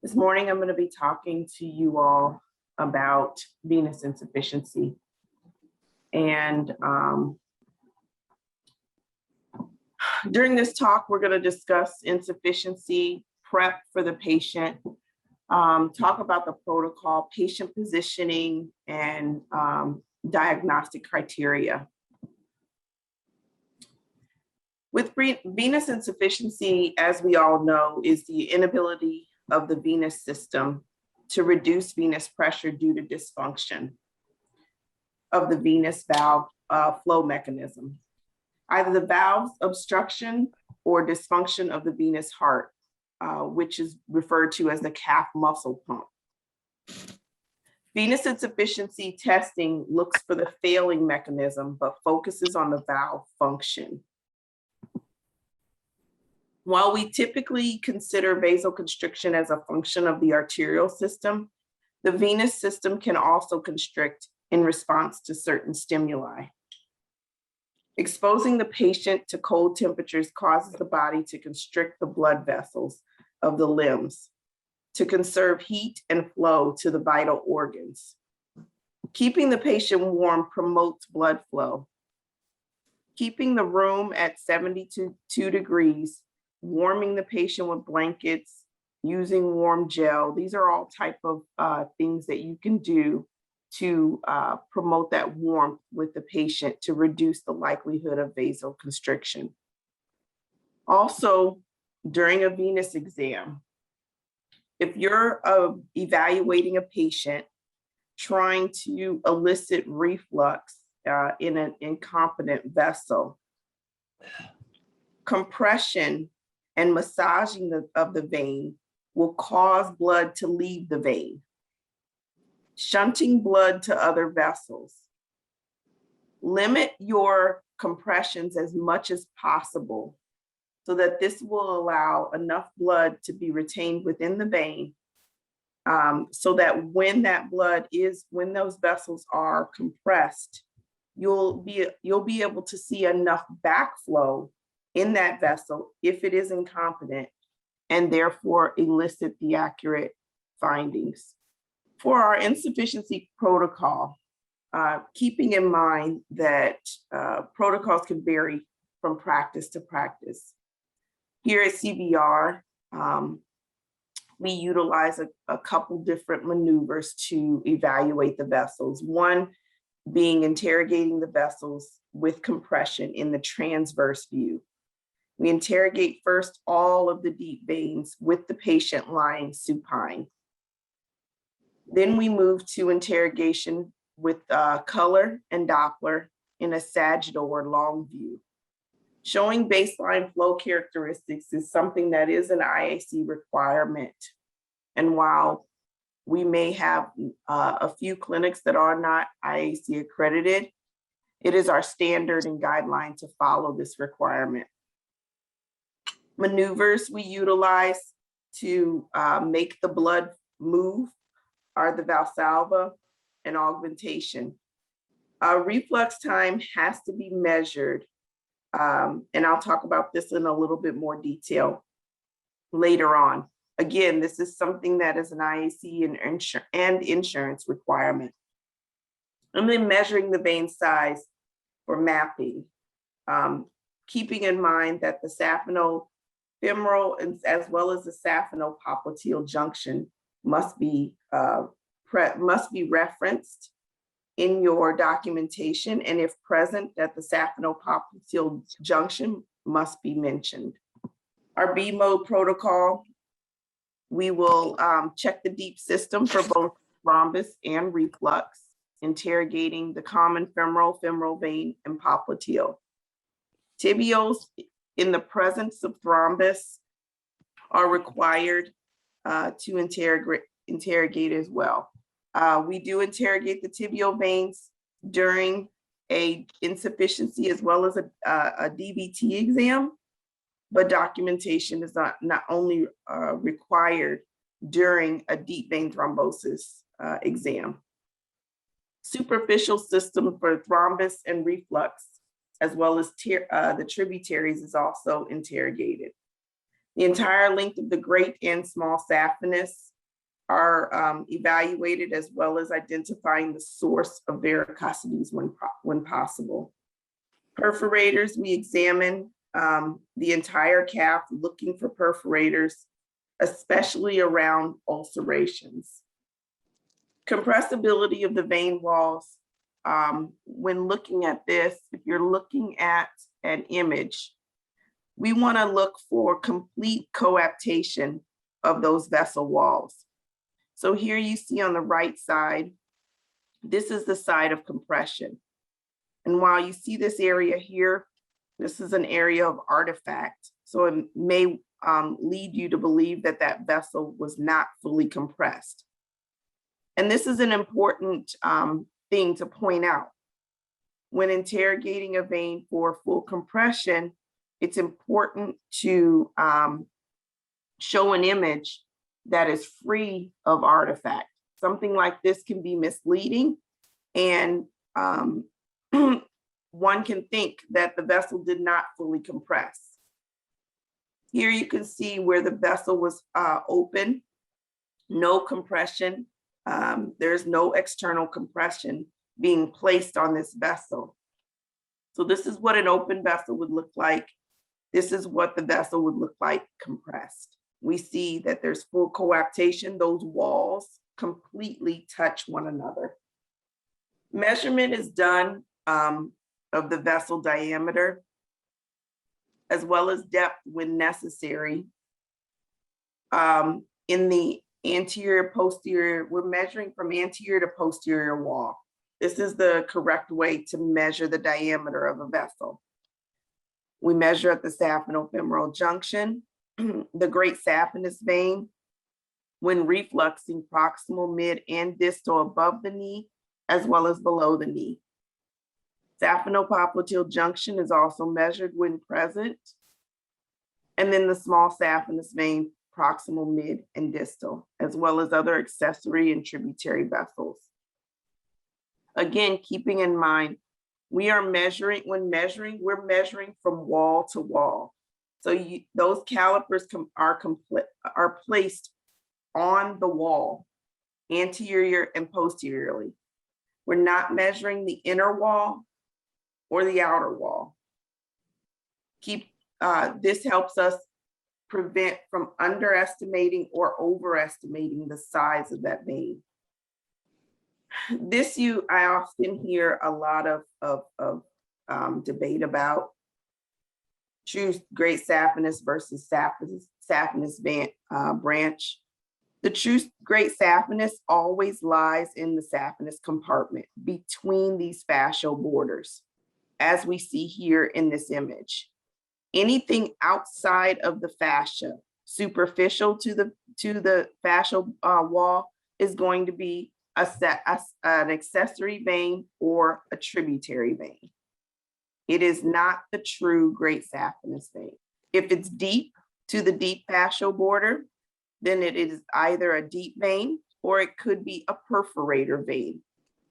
This morning, I'm going to be talking to you all about venous insufficiency. And during this talk, we're going to discuss insufficiency, prep for the patient, talk about the protocol, patient positioning, and diagnostic criteria. With venous insufficiency, as we all know, is the inability of the venous system to reduce venous pressure due to dysfunction of the venous valve flow mechanism, either the valve's obstruction or dysfunction of the venous heart, which is referred to as the calf muscle pump. Venous insufficiency testing looks for the failing mechanism, but focuses on the valve function. While we typically consider vasoconstriction as a function of the arterial system, the venous system can also constrict in response to certain stimuli. Exposing the patient to cold temperatures causes the body to constrict the blood vessels of the limbs to conserve heat and flow to the vital organs. Keeping the patient warm promotes blood flow. Keeping the room at 72 degrees, warming the patient with blankets, using warm gel. These are all type of things that you can do to promote that warmth with the patient to reduce the likelihood of vasoconstriction. Also, during a venous exam, if you're evaluating a patient trying to elicit reflux in an incompetent vessel, compression and massaging of the vein will cause blood to leave the vein, shunting blood to other vessels. Limit your compressions as much as possible so that this will allow enough blood to be retained within the vein, so that when those vessels are compressed, you'll be able to see enough backflow in that vessel if it is incompetent, and therefore elicit the accurate findings. For our insufficiency protocol, keeping in mind that protocols can vary from practice to practice. Here at CVR, we utilize a couple different maneuvers to evaluate the vessels. One being interrogating the vessels with compression in the transverse view. We interrogate first all of the deep veins with the patient lying supine. Then we move to interrogation with color and Doppler in a sagittal or long view. Showing baseline flow characteristics is something that is an IAC requirement. And while we may have a few clinics that are not IAC accredited, it is our standard and guideline to follow this requirement. Maneuvers we utilize to make the blood move are the Valsalva and augmentation. Reflux time has to be measured, and I'll talk about this in a little bit more detail later on. Again, this is something that is an IAC and insurance requirement. And then measuring the vein size for mapping, keeping in mind that the saphenofemoral as well as the saphenopopliteal junction must be referenced in your documentation, and if present, that the saphenopopliteal junction must be mentioned. Our B mode protocol, we will check the deep system for both thrombus and reflux, interrogating the common femoral vein and popliteal. Tibials in the presence of thrombus are required to interrogate as well. We do interrogate the tibial veins during a insufficiency as well as a DVT exam, but documentation is not only required during a deep vein thrombosis exam. Superficial system for thrombus and reflux, as well as the tributaries, is also interrogated. The entire length of the great and small saphenous are evaluated, as well as identifying the source of varicosities when possible. Perforators, we examine the entire calf looking for perforators, especially around ulcerations. Compressibility of the vein walls. When looking at this, if you're looking at an image, we want to look for complete coaptation of those vessel walls. So here you see on the right side, this is the side of compression. And while you see this area here, this is an area of artifact. So it may lead you to believe that that vessel was not fully compressed. And this is an important thing to point out. When interrogating a vein for full compression, it's important to show an image that is free of artifact. Something like this can be misleading, and one can think that the vessel did not fully compress. Here you can see where the vessel was open, no compression. There's no external compression being placed on this vessel. So this is what an open vessel would look like. This is what the vessel would look like compressed. We see that there's full coaptation. Those walls completely touch one another. Measurement is done of the vessel diameter, as well as depth when necessary. In the anterior, posterior, we're measuring from anterior to posterior wall. This is the correct way to measure the diameter of a vessel. We measure at the saphenofemoral junction, the great saphenous vein, when refluxing proximal, mid, and distal above the knee, as well as below the knee. Saphenopopliteal junction is also measured when present. And then the small saphenous vein, proximal, mid, and distal, as well as other accessory and tributary vessels. Again, keeping in mind, we are measuring, we're measuring from wall to wall. So those calipers are placed on the wall, anterior and posteriorly. We're not measuring the inner wall or the outer wall. This helps us prevent from underestimating or overestimating the size of that vein. I often hear a lot of debate about true great saphenous versus saphenous branch. The true great saphenous always lies in the saphenous compartment between these fascial borders, as we see here in this image. Anything outside of the fascia, superficial to the fascial wall, is going to be an accessory vein or a tributary vein. It is not the true great saphenous vein. If it's deep to the deep fascial border, then it is either a deep vein or it could be a perforator vein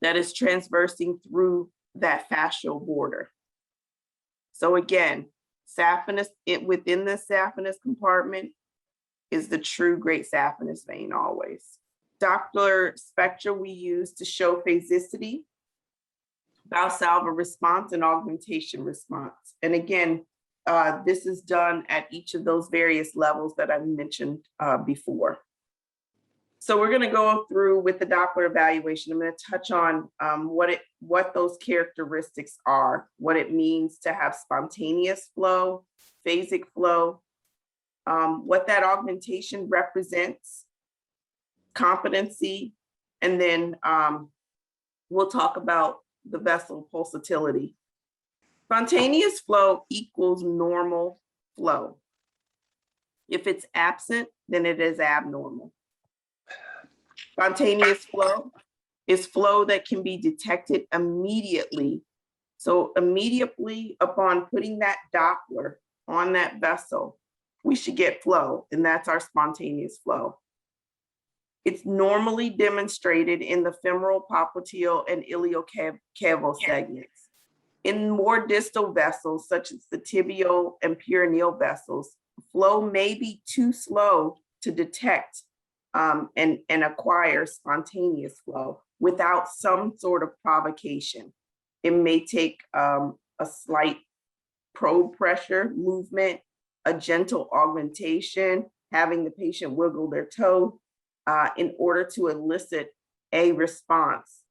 that is transversing through that fascial border. So again, saphenous, within the saphenous compartment is the true great saphenous vein always. Doppler spectra we use to show phasicity, Valsalva response, and augmentation response. And again, this is done at each of those various levels that I mentioned before. So we're going to go through with the Doppler evaluation. I'm going to touch on what those characteristics are, what it means to have spontaneous flow, phasic flow, what that augmentation represents, competency, and then we'll talk about the vessel pulsatility. Spontaneous flow equals normal flow. If it's absent, then it is abnormal. Spontaneous flow is flow that can be detected immediately. So immediately upon putting that Doppler on that vessel, we should get flow, and that's our spontaneous flow. It's normally demonstrated in the femoral, popliteal, and iliocaval segments. In more distal vessels, such as the tibial and peroneal vessels, flow may be too slow to detect and acquire spontaneous flow without some sort of provocation. It may take a slight probe pressure movement, a gentle augmentation, having the patient wiggle their toe in order to elicit a response.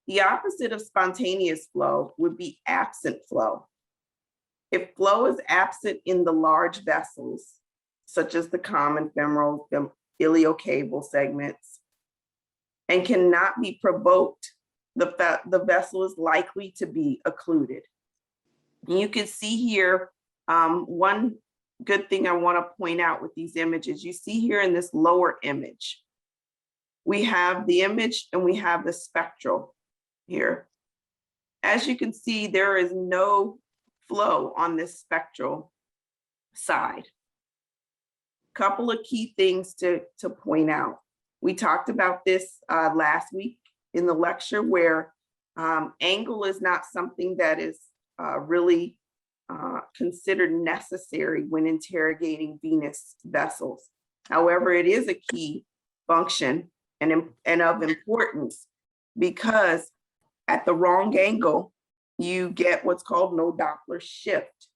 The opposite of spontaneous flow would be absent flow. If flow is absent in the large vessels, such as the common femoral iliocable segments, and cannot be provoked, the vessel is likely to be occluded. And you can see here, one good thing I want to point out with these images, you see here in this lower image, we have the image and we have the spectral here. As you can see, there is no flow on this spectral side. Couple of key things to point out. We talked about this last week in the lecture where angle is not something that is really considered necessary when interrogating venous vessels. However, it is a key function and of importance because at the wrong angle, you get what's called no Doppler shift.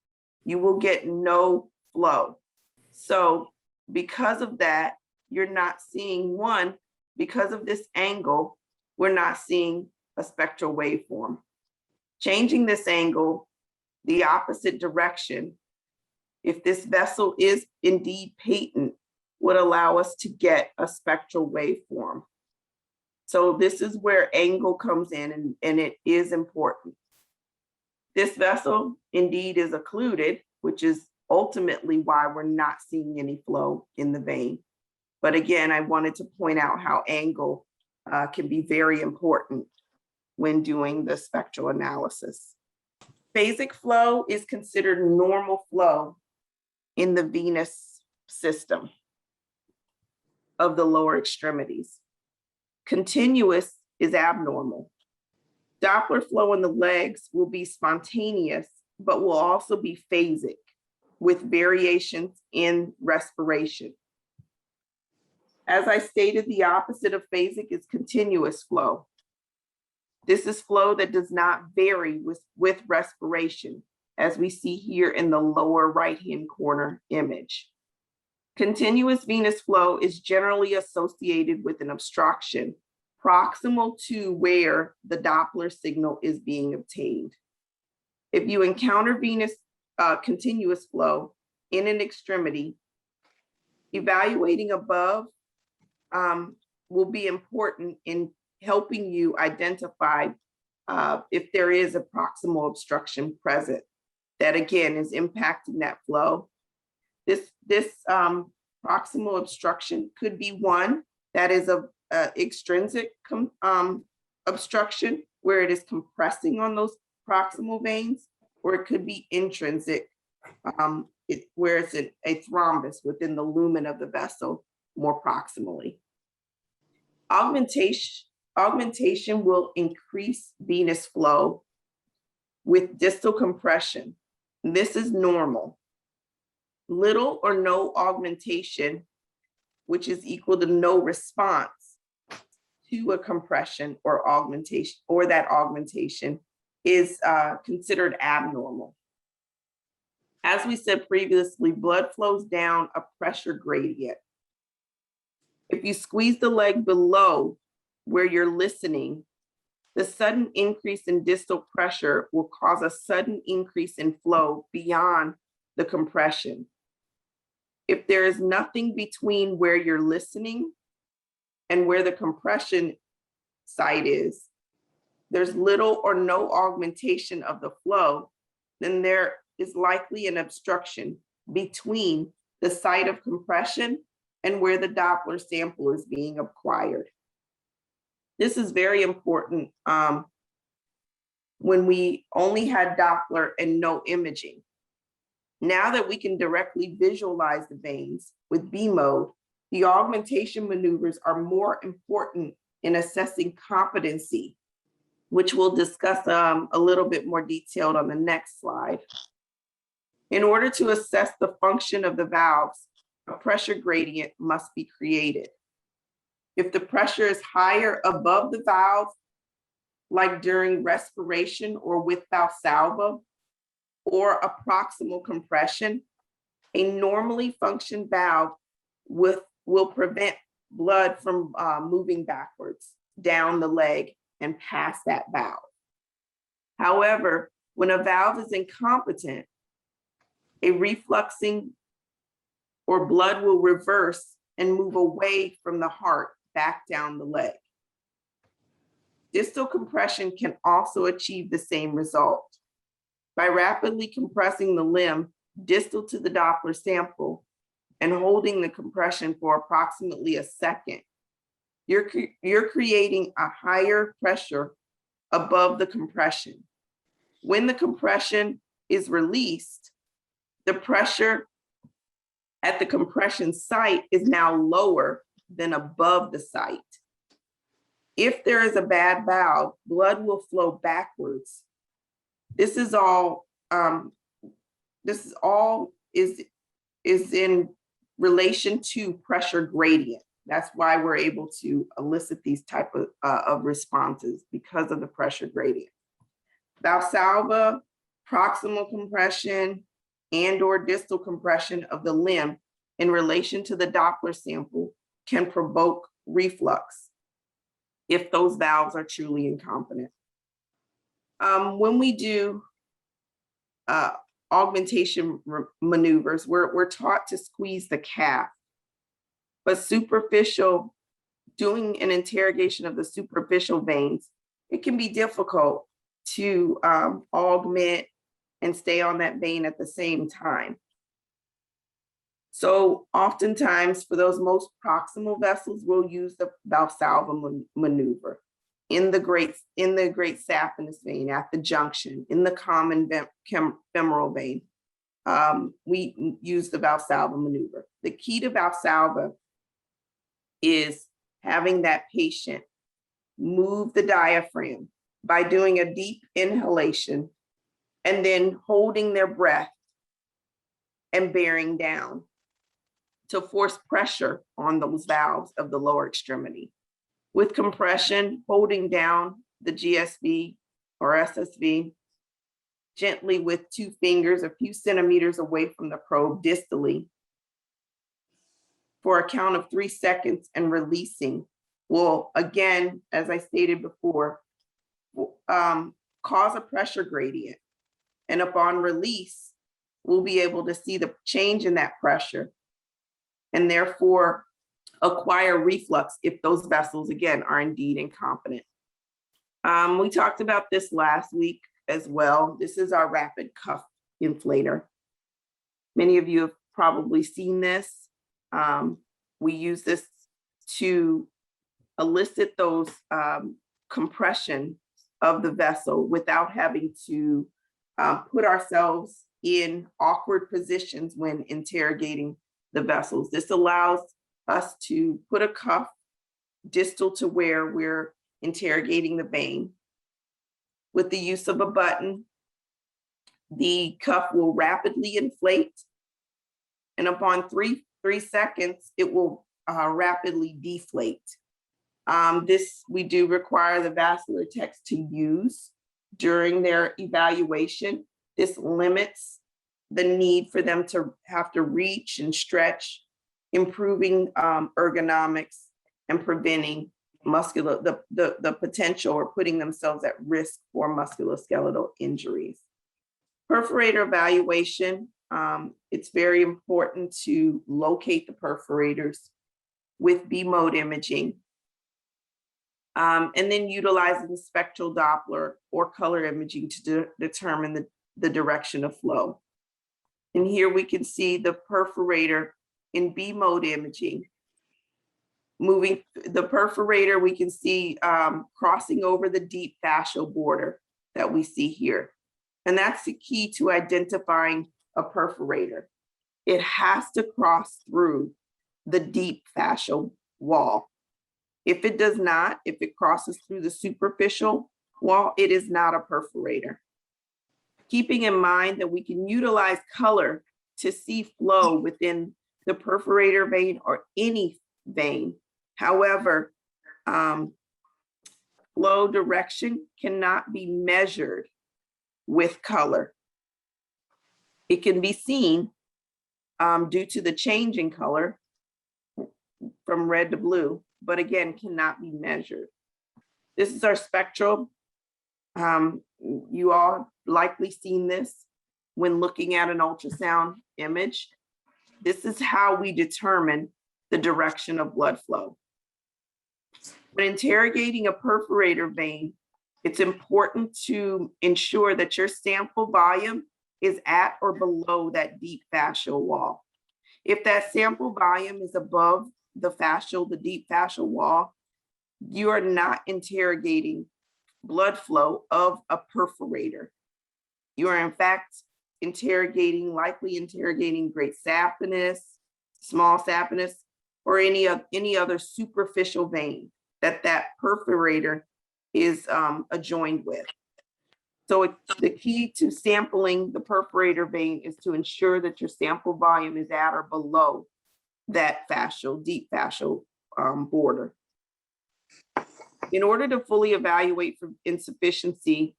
You will get no flow. So because of that, you're not seeing one, because of this angle, we're not seeing a spectral waveform. Changing this angle, the opposite direction, if this vessel is indeed patent, would allow us to get a spectral waveform. So this is where angle comes in, and it is important. This vessel indeed is occluded, which is ultimately why we're not seeing any flow in the vein. But again, I wanted to point out how angle can be very important when doing the spectral analysis. Phasic flow is considered normal flow in the venous system of the lower extremities. Continuous is abnormal. Doppler flow in the legs will be spontaneous, but will also be phasic with variations in respiration. As I stated, the opposite of phasic is continuous flow. This is flow that does not vary with respiration, as we see here in the lower right-hand corner image. Continuous venous flow is generally associated with an obstruction proximal to where the Doppler signal is being obtained. If you encounter venous continuous flow in an extremity, evaluating above will be important in helping you identify if there is a proximal obstruction present that again is impacting that flow. This proximal obstruction could be one that is a extrinsic obstruction where it is compressing on those proximal veins, or it could be intrinsic where it's a thrombus within the lumen of the vessel more proximally. Augmentation will increase venous flow with distal compression. This is normal. Little or no augmentation, which is equal to no response to a compression or augmentation, or that augmentation is considered abnormal. As we said previously, blood flows down a pressure gradient. If you squeeze the leg below where you're listening, the sudden increase in distal pressure will cause a sudden increase in flow beyond the compression. If there is nothing between where you're listening and where the compression site is, there's little or no augmentation of the flow, then there is likely an obstruction between the site of compression and where the Doppler sample is being acquired. This is very important when we only had Doppler and no imaging. Now that we can directly visualize the veins with B mode, the augmentation maneuvers are more important in assessing competency, which we'll discuss a little bit more detailed on the next slide. In order to assess the function of the valves, a pressure gradient must be created. If the pressure is higher above the valve, like during respiration or with Valsalva, or a proximal compression, a normally functioned valve will prevent blood from moving backwards down the leg and past that valve. However, when a valve is incompetent, a refluxing or blood will reverse and move away from the heart back down the leg. Distal compression can also achieve the same result. By rapidly compressing the limb distal to the Doppler sample and holding the compression for approximately a second, you're creating a higher pressure above the compression. When the compression is released, the pressure at the compression site is now lower than above the site. If there is a bad valve, blood will flow backwards. This is all is in relation to pressure gradient. That's why we're able to elicit these type of responses, because of the pressure gradient. Valsalva, proximal compression, and or distal compression of the limb in relation to the Doppler sample can provoke reflux if those valves are truly incompetent. When we do augmentation maneuvers, we're taught to squeeze the calf, but doing an interrogation of the superficial veins, it can be difficult to augment and stay on that vein at the same time. So oftentimes for those most proximal vessels, we'll use the Valsalva maneuver in the great saphenous vein at the junction, in the common femoral vein. We use the Valsalva maneuver. The key to Valsalva is having that patient move the diaphragm by doing a deep inhalation and then holding their breath and bearing down to force pressure on those valves of the lower extremity. With compression, holding down the GSV or SSV gently with 2 fingers a few centimeters away from the probe distally for a count of 3 seconds and releasing will, again, as I stated before, cause a pressure gradient. And upon release, we'll be able to see the change in that pressure and therefore acquire reflux if those vessels, again, are indeed incompetent. We talked about this last week as well. This is our rapid cuff inflator. Many of you have probably seen this. We use this to elicit those compression of the vessel without having to put ourselves in awkward positions when interrogating the vessels. This allows us to put a cuff distal to where we're interrogating the vein. With the use of a button, the cuff will rapidly inflate, and upon three seconds, it will rapidly deflate. This we do require the vascular techs to use during their evaluation. This limits the need for them to have to reach and stretch, improving ergonomics and preventing the potential or putting themselves at risk for musculoskeletal injuries. Perforator evaluation, it's very important to locate the perforators with B-mode imaging, and then utilizing spectral Doppler or color imaging to determine the direction of flow. And here we can see the perforator in B-mode imaging. Moving the perforator, we can see crossing over the deep fascial border that we see here. And that's the key to identifying a perforator. It has to cross through the deep fascial wall. If it does not, if it crosses through the superficial wall, it is not a perforator. keeping in mind that we can utilize color to see flow within the perforator vein or any vein. However, flow direction cannot be measured with color. It can be seen due to the change in color from red to blue, but again, cannot be measured. This is our spectral. You all have likely seen this when looking at an ultrasound image. This is how we determine the direction of blood flow. When interrogating a perforator vein, it's important to ensure that your sample volume is at or below that deep fascial wall. If that sample volume is above the deep fascial wall, you are not interrogating blood flow of a perforator. You are in fact likely interrogating great saphenous, small saphenous, or any other superficial vein that perforator is adjoined with. So the key to sampling the perforator vein is to ensure that your sample volume is at or below that deep fascial border. In order to fully evaluate for insufficiency,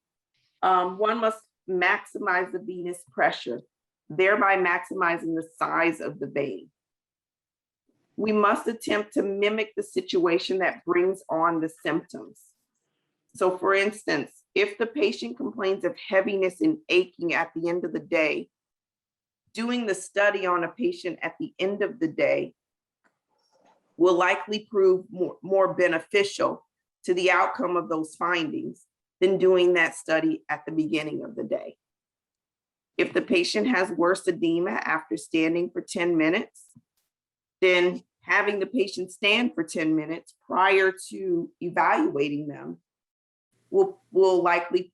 one must maximize the venous pressure, thereby maximizing the size of the vein. We must attempt to mimic the situation that brings on the symptoms. So for instance, if the patient complains of heaviness and aching at the end of the day, doing the study on a patient at the end of the day will likely prove more beneficial to the outcome of those findings than doing that study at the beginning of the day. If the patient has worse edema after standing for 10 minutes, then having the patient stand for 10 minutes prior to evaluating them will likely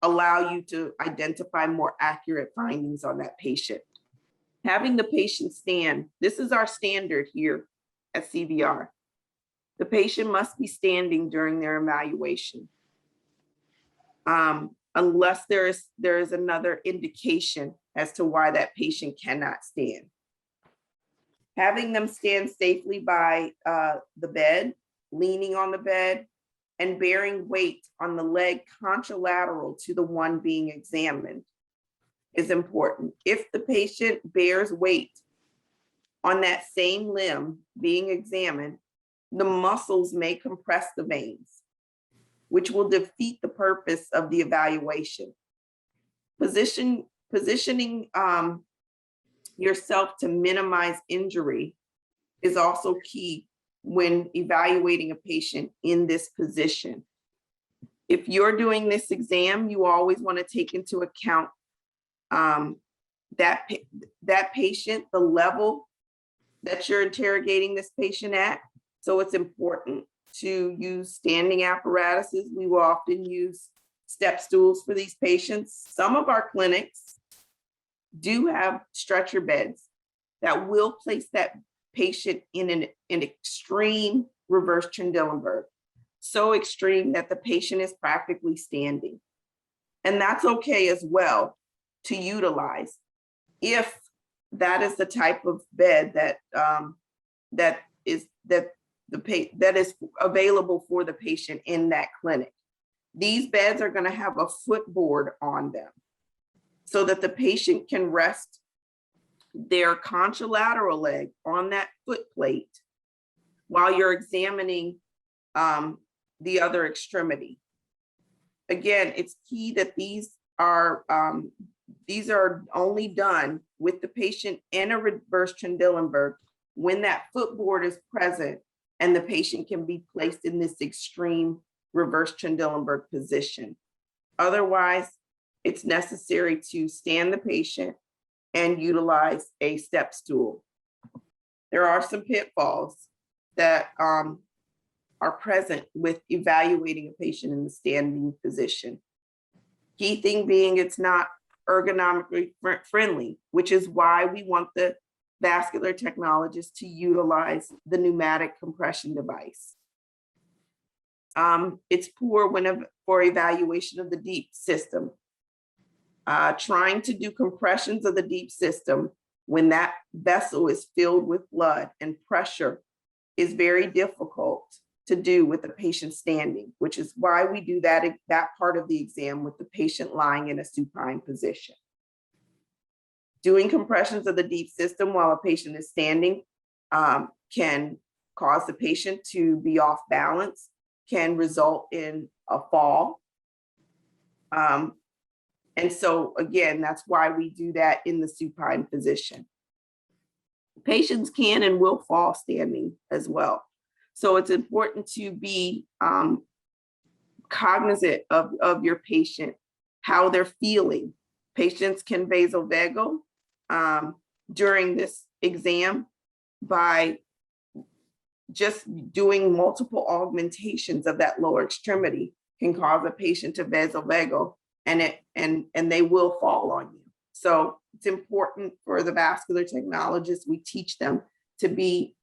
allow you to identify more accurate findings on that patient. Having the patient stand, this is our standard here at CVR. The patient must be standing during their evaluation, unless there is another indication as to why that patient cannot stand. Having them stand safely by the bed, leaning on the bed, and bearing weight on the leg contralateral to the one being examined is important. If the patient bears weight on that same limb being examined, the muscles may compress the veins, which will defeat the purpose of the evaluation. Positioning yourself to minimize injury is also key when evaluating a patient in this position. If you're doing this exam, you always want to take into account that patient, the level that you're interrogating this patient at. So it's important to use standing apparatuses. We will often use step stools for these patients. Some of our clinics do have stretcher beds that will place that patient in an extreme reverse Trendelenburg, so extreme that the patient is practically standing. And that's okay as well to utilize if that is the type of bed that is available for the patient in that clinic. These beds are going to have a footboard on them so that the patient can rest their contralateral leg on that foot plate while you're examining the other extremity. Again, it's key that these are only done with the patient in a reverse Trendelenburg when that footboard is present and the patient can be placed in this extreme reverse Trendelenburg position. Otherwise, it's necessary to stand the patient and utilize a step stool. There are some pitfalls that are present with evaluating a patient in the standing position. Key thing being it's not ergonomically friendly, which is why we want the vascular technologist to utilize the pneumatic compression device. It's poor for evaluation of the deep system. Trying to do compressions of the deep system when that vessel is filled with blood and pressure is very difficult to do with the patient standing, which is why we do that part of the exam with the patient lying in a supine position. Doing compressions of the deep system while a patient is standing can cause the patient to be off balance, can result in a fall. And so again, that's why we do that in the supine position. Patients can and will fall standing as well. So it's important to be cognizant of your patient, how they're feeling. Patients can vasovagal during this exam by just doing multiple augmentations of that lower extremity can cause a patient to vasovagal, and they will fall on you. So it's important for the vascular technologists, we teach them to be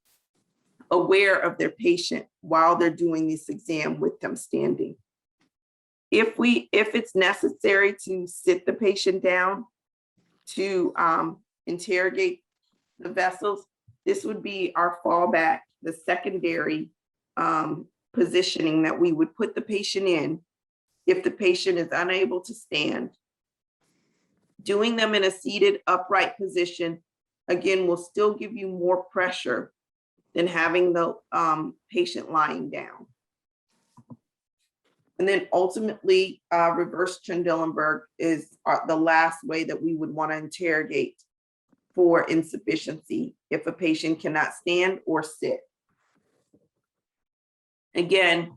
aware of their patient while they're doing this exam with them standing. If it's necessary to sit the patient down to interrogate the vessels, this would be our fallback, the secondary positioning that we would put the patient in if the patient is unable to stand. Doing them in a seated upright position, again, will still give you more pressure than having the patient lying down. And then ultimately, reverse Trendelenburg is the last way that we would want to interrogate for insufficiency if a patient cannot stand or sit. Again,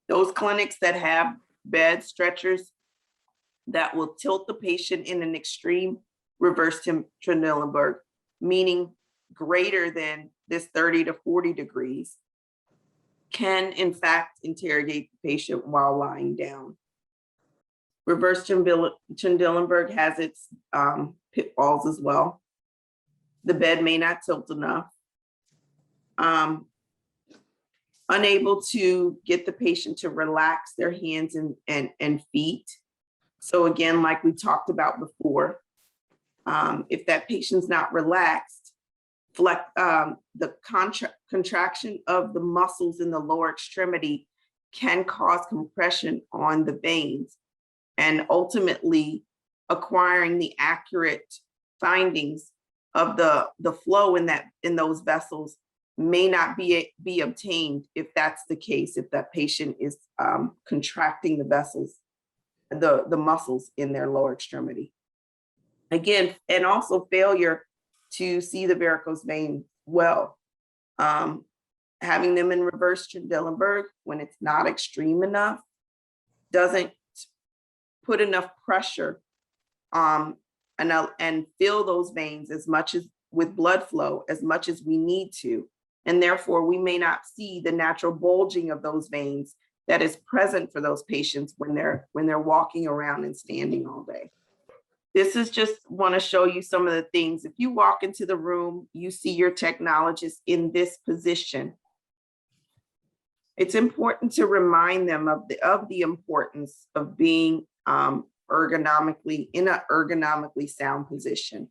those clinics that have bed stretchers that will tilt the patient in an extreme reverse Trendelenburg, meaning greater than this 30 to 40 degrees, can in fact interrogate the patient while lying down. Reverse Trendelenburg has its pitfalls as well. The bed may not tilt enough. Unable to get the patient to relax their hands and feet. So again, like we talked about before, if that patient's not relaxed, the contraction of the muscles in the lower extremity can cause compression on the veins, and ultimately acquiring the accurate findings of the flow in those vessels may not be obtained if that's the case, if that patient is contracting the vessels, the muscles in their lower extremity. Again, and also failure to see the varicose vein well. Having them in reverse Trendelenburg when it's not extreme enough doesn't put enough pressure and fill those veins as much as with blood flow as much as we need to. And therefore we may not see the natural bulging of those veins that is present for those patients when they're walking around and standing all day. This is just want to show you some of the things. If you walk into the room, you see your technologist in this position. It's important to remind them of the importance of being ergonomically in an ergonomically sound position.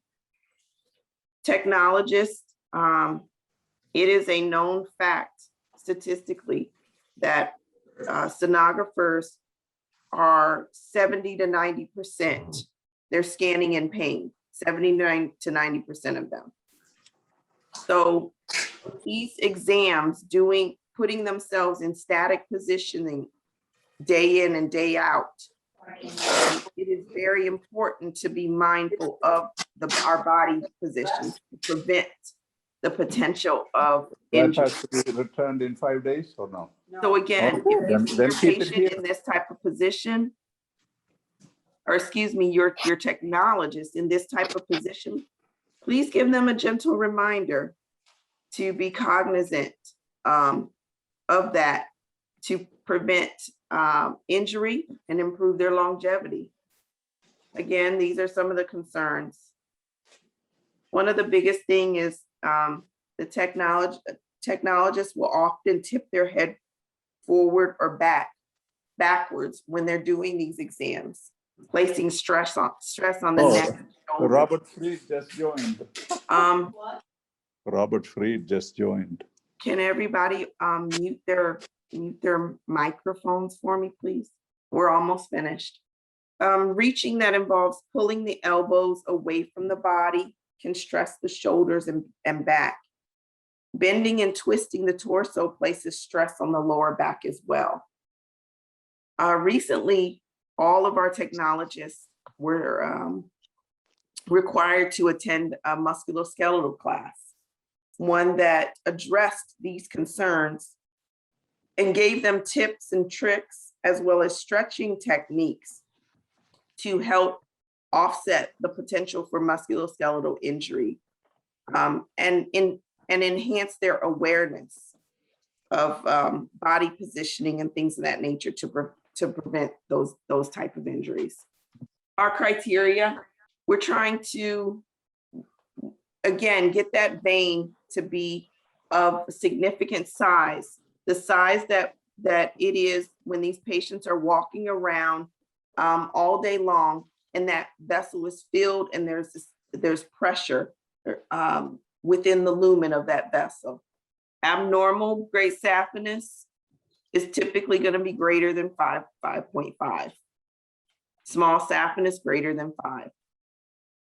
Technologists, it is a known fact statistically that sonographers are 70 to 90%. They're scanning in pain, 79 to 90% of them. So these exams, putting themselves in static positioning day in and day out, it is very important to be mindful of our body position to prevent the potential of injury. That has to be returned in 5 days or no? So again, if you see your patient in this type of position, or excuse me, your technologist in this type of position, please give them a gentle reminder to be cognizant of that to prevent injury and improve their longevity. Again, these are some of the concerns. One of the biggest thing is the technologists will often tip their head forward or backwards when they're doing these exams. placing stress on the Oh, neck. and shoulder. Robert Fried just joined. What? Robert Fried just joined. Can everybody mute their microphones for me, please? We're almost finished. Reaching that involves pulling the elbows away from the body can stress the shoulders and back. Bending and twisting the torso places stress on the lower back as well. Recently, all of our technologists were required to attend a musculoskeletal class, one that addressed these concerns and gave them tips and tricks as well as stretching techniques to help offset the potential for musculoskeletal injury and enhance their awareness of body positioning and things of that nature to prevent those type of injuries. Our criteria, we're trying to, again, get that vein to be of significant size, the size that it is when these patients are walking around all day long, and that vessel is filled and there's pressure within the lumen of that vessel. Abnormal great saphenous is typically going to be greater than 5.5. Small saphenous greater than 5.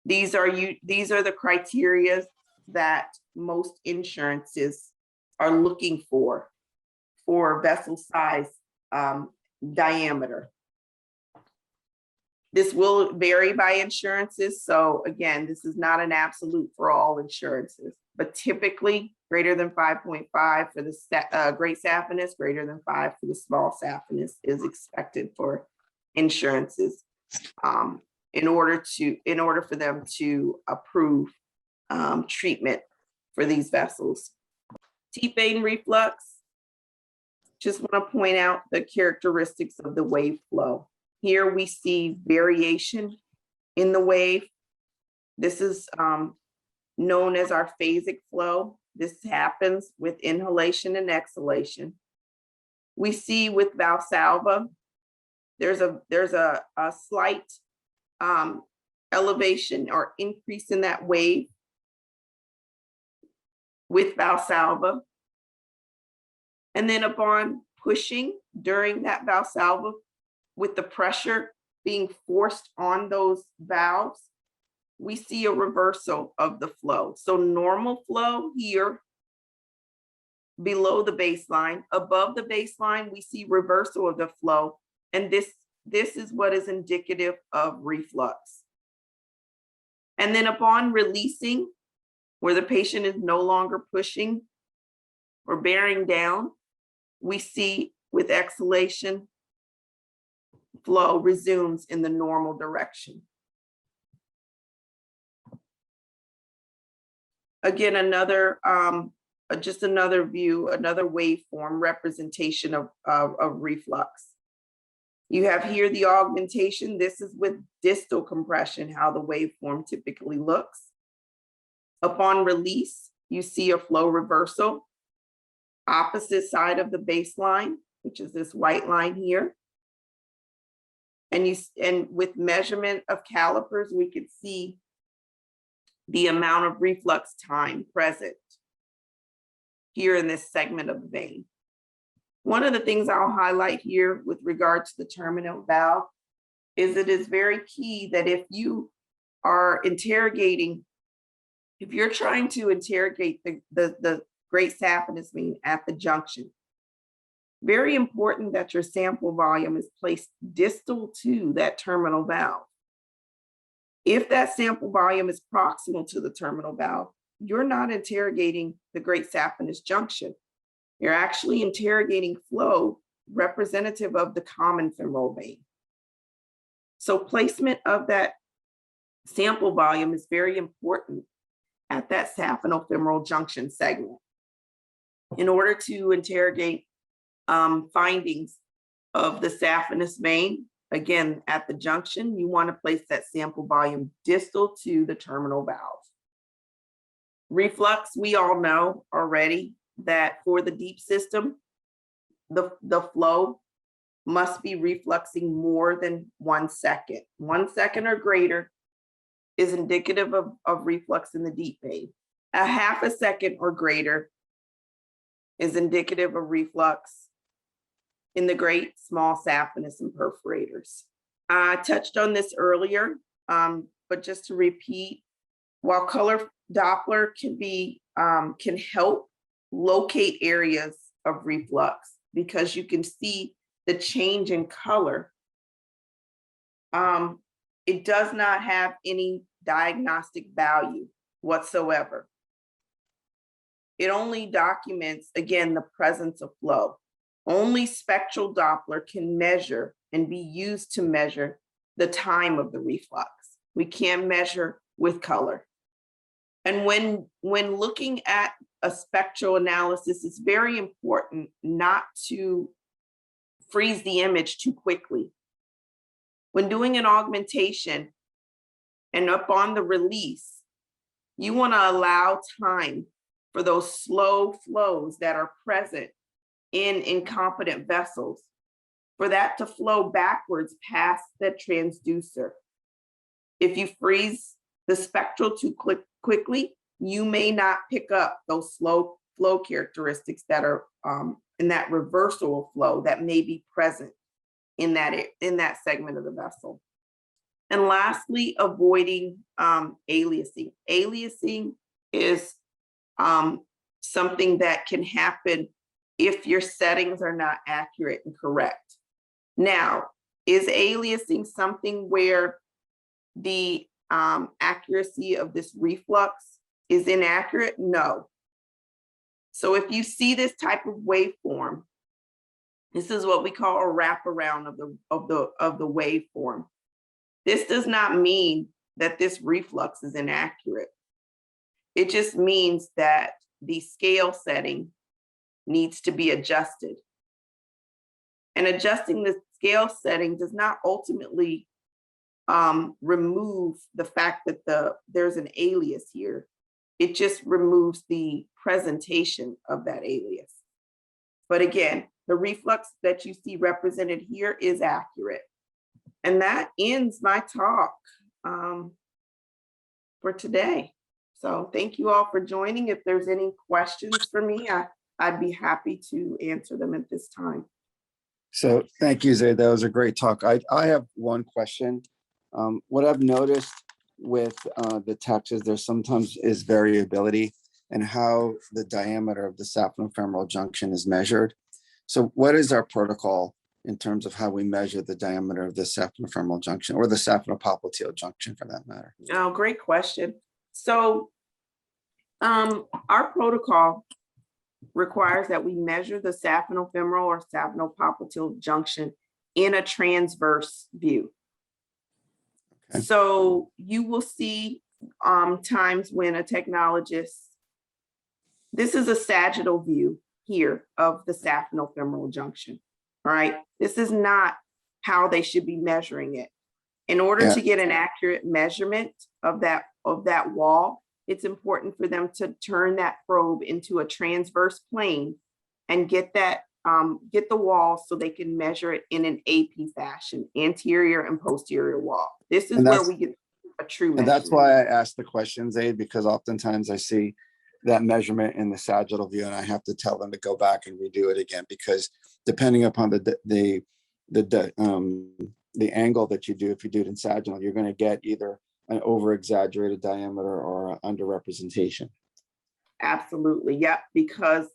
These are the criteria that most insurances are looking for vessel size diameter. This will vary by insurances. So again, this is not an absolute for all insurances, but typically greater than 5.5 for the great saphenous, greater than 5 for the small saphenous is expected for insurances in order for them to approve treatment for these vessels. Deep vein reflux, just want to point out the characteristics of the wave flow. Here we see variation in the wave. This is known as our phasic flow. This happens with inhalation and exhalation. We see with Valsalva, there's a slight elevation or increase in that wave with Valsalva. And then upon pushing during that Valsalva, with the pressure being forced on those valves, we see a reversal of the flow. So normal flow here below the baseline, above the baseline, we see reversal of the flow. And this is what is indicative of reflux. And then upon releasing, where the patient is no longer pushing or bearing down, we see with exhalation, flow resumes in the normal direction. Again, just another view, another waveform representation of reflux. You have here the augmentation. This is with distal compression, how the waveform typically looks. Upon release, you see a flow reversal, opposite side of the baseline, which is this white line here. And with measurement of calipers, we could see the amount of reflux time present here in this segment of the vein. One of the things I'll highlight here with regard to the terminal valve is it is very key that if you are interrogating, if you're trying to interrogate the great saphenous vein at the junction, very important that your sample volume is placed distal to that terminal valve. If that sample volume is proximal to the terminal valve, you're not interrogating the great saphenous junction. You're actually interrogating flow representative of the common femoral vein. So placement of that sample volume is very important at that saphenofemoral junction segment in order to interrogate findings of the saphenous vein. Again, at the junction, you want to place that sample volume distal to the terminal valve. Reflux, we all know already that for the deep system, the flow must be refluxing more than 1 second. 1 second or greater is indicative of reflux in the deep vein. A half a second or greater is indicative of reflux in the great, small saphenous, and perforators. I touched on this earlier, but just to repeat, while color Doppler can help locate areas of reflux because you can see the change in color, it does not have any diagnostic value whatsoever. It only documents, again, the presence of flow. Only spectral Doppler can measure and be used to measure the time of the reflux. We can't measure with color. And when looking at a spectral analysis, it's very important not to freeze the image too quickly. When doing an augmentation and upon the release, you want to allow time for those slow flows that are present in incompetent vessels, for that to flow backwards past the transducer. If you freeze the spectral too quickly, you may not pick up those slow flow characteristics that are in that reversal flow that may be present in that segment of the vessel. And lastly, avoiding aliasing. Aliasing is something that can happen if your settings are not accurate and correct. Now, is aliasing something where the accuracy of this reflux is inaccurate? No. So if you see this type of waveform, this is what we call a wraparound of the waveform. This does not mean that this reflux is inaccurate. It just means that the scale setting needs to be adjusted. And adjusting the scale setting does not ultimately remove the fact that there's an alias here. It just removes the presentation of that alias. But again, the reflux that you see represented here is accurate. And that ends my talk for today. So thank you all for joining. If there's any questions for me, I'd be happy to answer them at this time. So thank you, Zayed. That was a great talk. I have one question. What I've noticed with the text is there sometimes is variability in how the diameter of the saphenofemoral junction is measured. So what is our protocol in terms of how we measure the diameter of the saphenofemoral junction, or the saphenopopliteal junction for that matter? Oh, great question. So our protocol requires that we measure the saphenofemoral or saphenopopliteal junction in a transverse view. Okay. So you will see times when a technologist, this is a sagittal view here of the saphenofemoral junction, all right? This is not how they should be measuring it. In order to get an accurate measurement of that wall, it's important for them to turn that probe into a transverse plane and get that get the wall so they can measure it in an AP fashion, anterior and posterior wall. This is where we get a true measurement. And that's why I asked the question, Zayed, because oftentimes I see that measurement in the sagittal view and I have to tell them to go back and redo it again, because depending upon the angle that you do, if you do it in sagittal, you're going to get either an over-exaggerated diameter or underrepresentation. Absolutely, yeah, because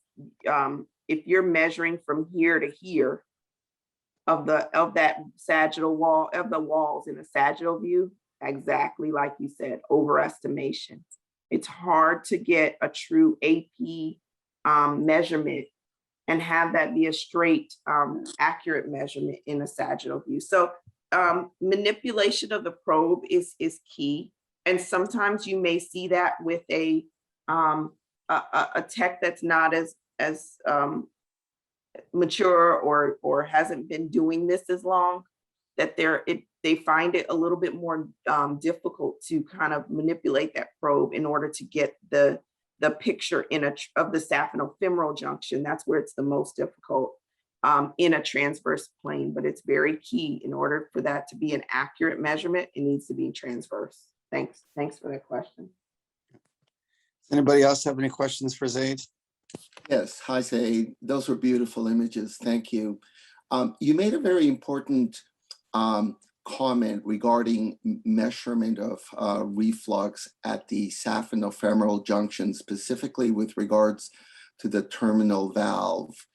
if you're measuring from here to here of that sagittal wall, of the walls in a sagittal view, exactly like you said, overestimation. It's hard to get a true AP measurement and have that be a straight, accurate measurement in a sagittal view. So manipulation of the probe is key. And sometimes you may see that with a tech that's not as mature or hasn't been doing this as long, that they find it a little bit more difficult to kind of manipulate that probe in order to get the picture of the saphenofemoral junction. That's where it's the most difficult. in a transverse plane, but it's very key. In order for that to be an accurate measurement, it needs to be transverse. Thanks for that question. Anybody else have any questions for Zayed? Yes, hi Zayed. Those were beautiful images. Thank you. You made a very important comment regarding measurement of reflux at the saphenofemoral junction, specifically with regards to the terminal valve.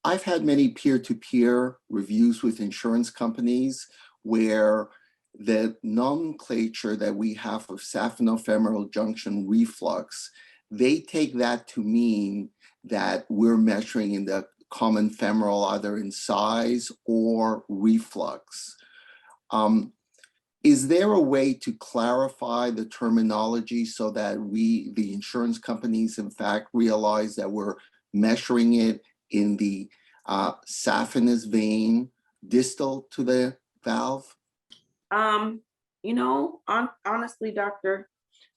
I've had many peer-to-peer reviews with insurance companies where the nomenclature that we have of saphenofemoral junction reflux, they take that to mean that we're measuring in the common femoral, either in size or reflux. Is there a way to clarify the terminology so that we, the insurance companies, in fact, realize that we're measuring it in the saphenous vein distal to the valve? You know, honestly, Dr.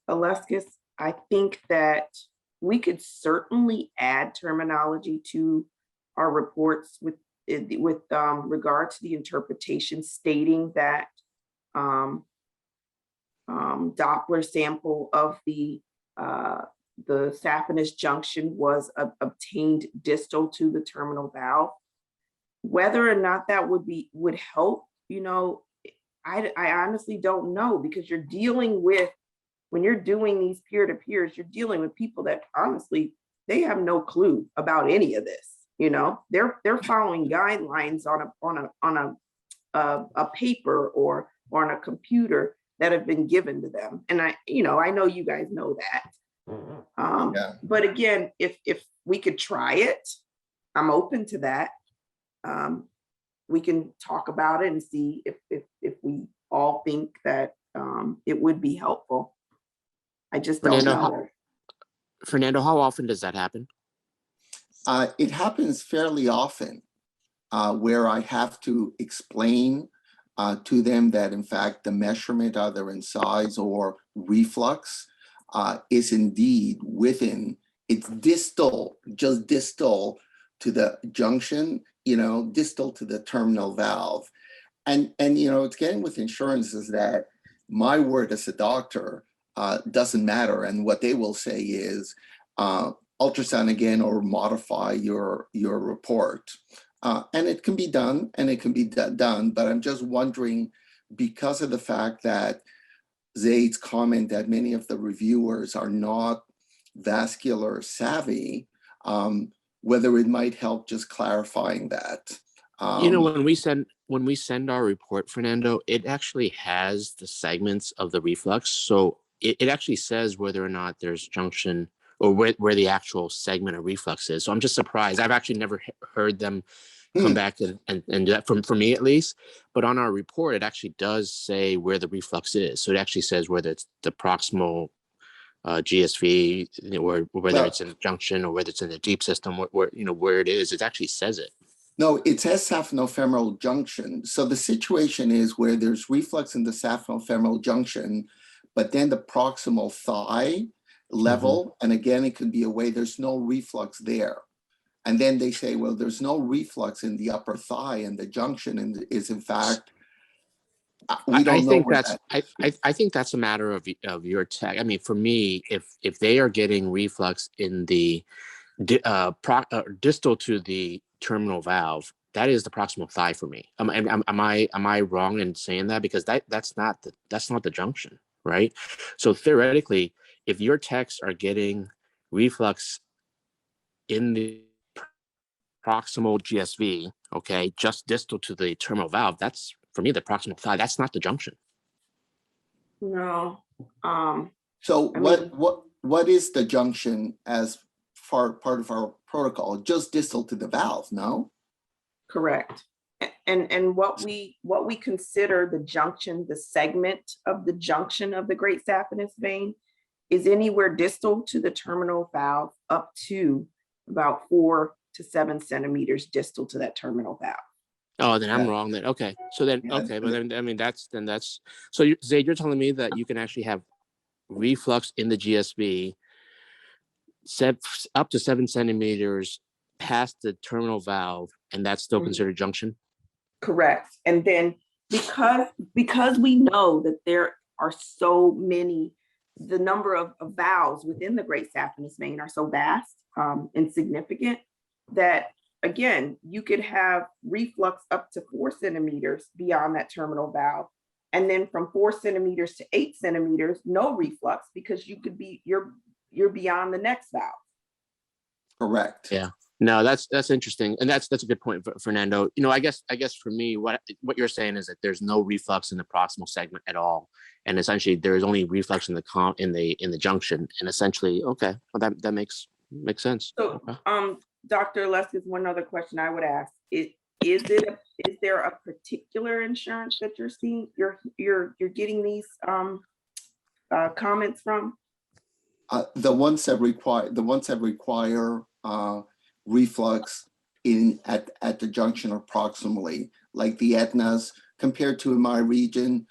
Aleskis, I think that we could certainly add terminology to our reports with regard to the interpretation, stating that Doppler sample of the saphenous junction was obtained distal to the terminal valve. Whether or not that would help, you know, I honestly don't know, because you're dealing with, when you're doing these peer-to-peers, you're dealing with people that honestly, they have no clue about any of this. You know, they're following guidelines on a paper or on a computer that have been given to them. And I know you guys know that. But again, if we could try it, I'm open to that. We can talk about it and see if we all think that it would be helpful. I just don't know. Fernando, how often does that happen? It happens fairly often, where I have to explain to them that, in fact, the measurement, either in size or reflux, is indeed within, it's distal, just distal to the junction, you know, distal to the terminal valve. And you know, it's getting with insurance is that my word as a doctor doesn't matter. And what they will say is, ultrasound again or modify your report. And it can be done, but I'm just wondering, because of the fact that Zayed's comment that many of the reviewers are not vascular savvy, whether it might help just clarifying that. You know, when we send our report, Fernando, it actually has the segments of the reflux. So it actually says whether or not there's junction or where the actual segment of reflux is. So I'm just surprised. I've actually never heard them come back and do that, for me at least. But on our report, it actually does say where the reflux is. So it actually says whether it's the proximal GSV, or whether it's in the junction or whether it's in the deep system, where it is. It actually says it. No, it says saphenofemoral junction. So the situation is where there's reflux in the saphenofemoral junction, but then the proximal thigh level, and again, it could be a way there's no reflux there. And then they say, well, there's no reflux in the upper thigh, and the junction is in fact, we don't know where that is. I think that's a matter of your tech. I mean, for me, if they are getting reflux in the distal to the terminal valve, that is the proximal thigh for me. Am I wrong in saying that? Because that's not the junction, right? So theoretically, if your techs are getting reflux in the proximal GSV, okay, just distal to the terminal valve, that's for me the proximal thigh. That's not the junction. No. So what is the junction as part of our protocol? Just distal to the valve, no? Correct. And what we consider the junction, the segment of the junction of the great saphenous vein, is anywhere distal to the terminal valve up to about 4 to 7 centimeters distal to that terminal valve. Oh, then I'm wrong. Then okay. So then okay, but then I mean that's so Zayed, you're telling me that you can actually have reflux in the GSV up to 7 centimeters past the terminal valve, and that's still Mhm. considered junction? Correct. And then because we know that there are so many, the number of valves within the great saphenous vein are so vast and significant that, again, you could have reflux up to 4 centimeters beyond that terminal valve. And then from 4 centimeters to 8 centimeters, no reflux, because you could be, you're beyond the next valve. Correct. Yeah. No, that's interesting, and that's a good point, Fernando. You know, I guess for me, what you're saying is that there's no reflux in the proximal segment at all, and essentially there is only reflux in the junction, and essentially, okay, well that makes sense. So, Okay. Dr. Leskis, one other question I would ask is there a particular insurance that you're seeing, you're getting these comments from? The ones that require reflux at the junction or proximally, like the Aetnas, compared to in my region,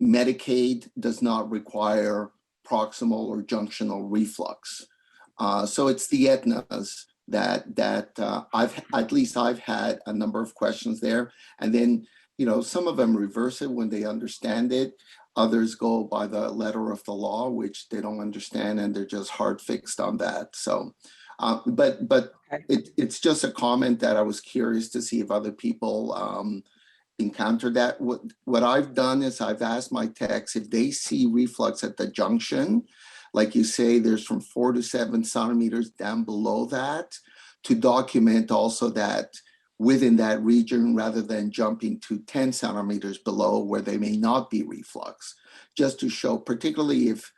Medicaid does not require proximal or junctional reflux. So it's the Aetnas that I've had a number of questions there. And then, you know, some of them reverse it when they understand it. Others go by the letter of the law, which they don't understand, and they're just hard fixed on that. So, but it's just a comment that I was curious to see if other people encountered that. What I've done is I've asked my techs if they see reflux at the junction, like you say, there's from 4 to 7 centimeters down below that, to document also that within that region, rather than jumping to 10 centimeters below where they may not be reflux, just to show, particularly if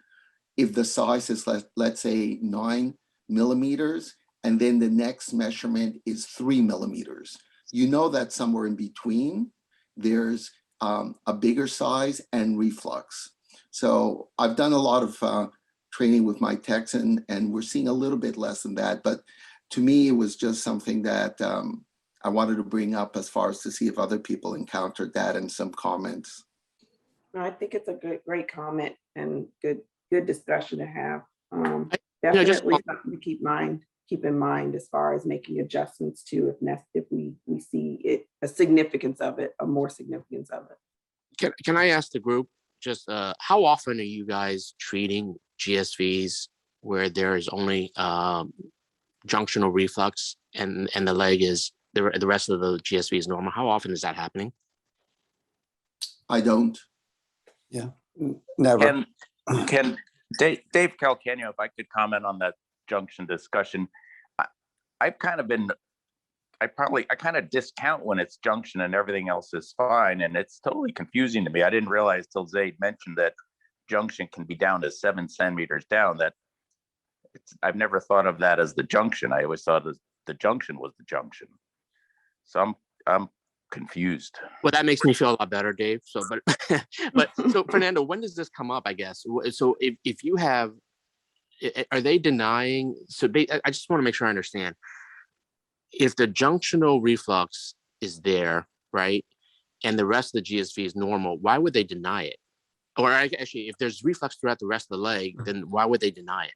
the size is, let's say 9 millimeters, and then the next measurement is 3 millimeters. You know that somewhere in between, there's a bigger size and reflux. So I've done a lot of training with my techs, and we're seeing a little bit less than that. But to me, it was just something that I wanted to bring up as far as to see if other people encountered that and some comments. I think it's a great comment and good discussion to have. You know, just Definitely something to keep in mind as far as making adjustments to if we see it, a significance of it, a more significance of it. Can I ask the group just how often are you guys treating GSVs where there is only junctional reflux and the leg is the rest of the GSV is normal? How often is that happening? I don't. Yeah, never. Can Dave Calcanio, if I could comment on that junction discussion, I've kind of been, I kind of discount when it's junction and everything else is fine, and it's totally confusing to me. I didn't realize till Zayed mentioned that junction can be down to 7 centimeters down. I've never thought of that as the junction. I always thought the junction was the junction. So I'm confused. Well, that makes me feel a lot better, Dave. So, but so Fernando, when does this come up? I guess so. If you have, are they denying? So I just want to make sure I understand. If the junctional reflux is there, right, and the rest of the GSV is normal, why would they deny it? Or actually, if there's reflux throughout the rest of the leg, then why would they deny it?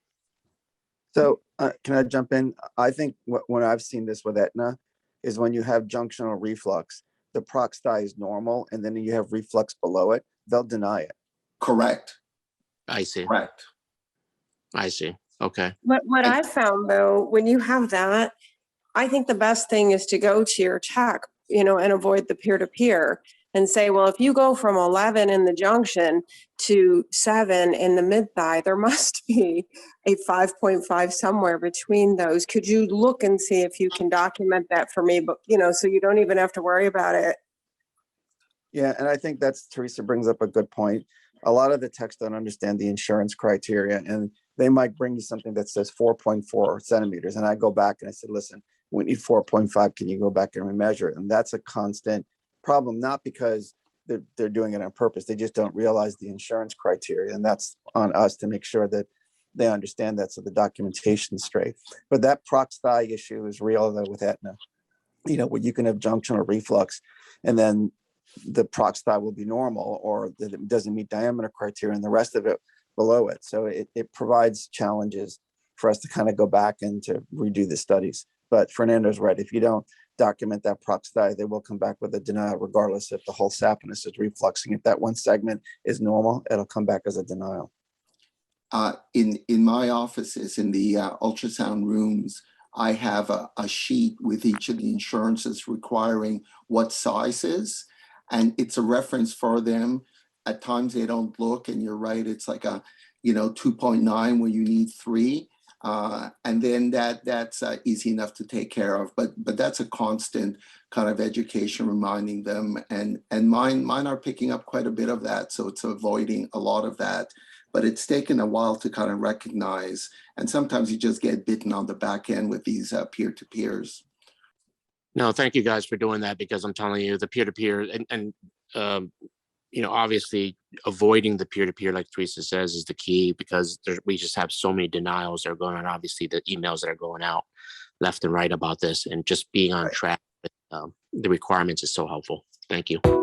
So can I jump in? I think when I've seen this with Aetna is when you have junctional reflux, the prox thigh is normal, and then you have reflux below it, they'll deny it. Correct. I see. Correct. I see. Okay. What I found though, when you have that, I think the best thing is to go to your tech, and avoid the peer-to-peer and say, well, if you go from 11 in the junction to 7 in the mid-thigh, there must be a 5.5 somewhere between those. Could you look and see if you can document that for me, but so you don't even have to worry about it? Yeah, and I think Teresa brings up a good point. A lot of the techs don't understand the insurance criteria, and they might bring you something that says 4.4 centimeters. And I go back and I said, listen, we need 4.5. Can you go back and remeasure it? And that's a constant problem, not because they're doing it on purpose. They just don't realize the insurance criteria. And that's on us to make sure that they understand that, so the documentation is straight. But that prox thigh issue is real though with Aetna, where you can have junctional reflux and then the prox thigh will be normal, or that it doesn't meet diameter criteria and the rest of it below it. So it provides challenges for us to kind of go back and to redo the studies. But Fernando's right. If you don't document that proc study, they will come back with a denial regardless if the whole saphenous is refluxing. If that one segment is normal, it'll come back as a denial. In my offices, in the ultrasound rooms, I have a sheet with each of the insurances requiring what sizes, and it's a reference for them. At times they don't look, and you're right, it's like a 2.9 where you need 3. And then that's easy enough to take care of, but that's a constant kind of education, reminding them, and mine are picking up quite a bit of that, so it's avoiding a lot of that. But it's taken a while to kind of recognize, and sometimes you just get bitten on the back end with these peer-to-peers. No, thank you guys for doing that, because I'm telling you, the peer-to-peer and obviously avoiding the peer-to-peer, like Teresa says, is the key, because we just have so many denials that are going on. Obviously, the emails that are going out left and right about this, and just being on track with the requirements is so helpful. Thank you.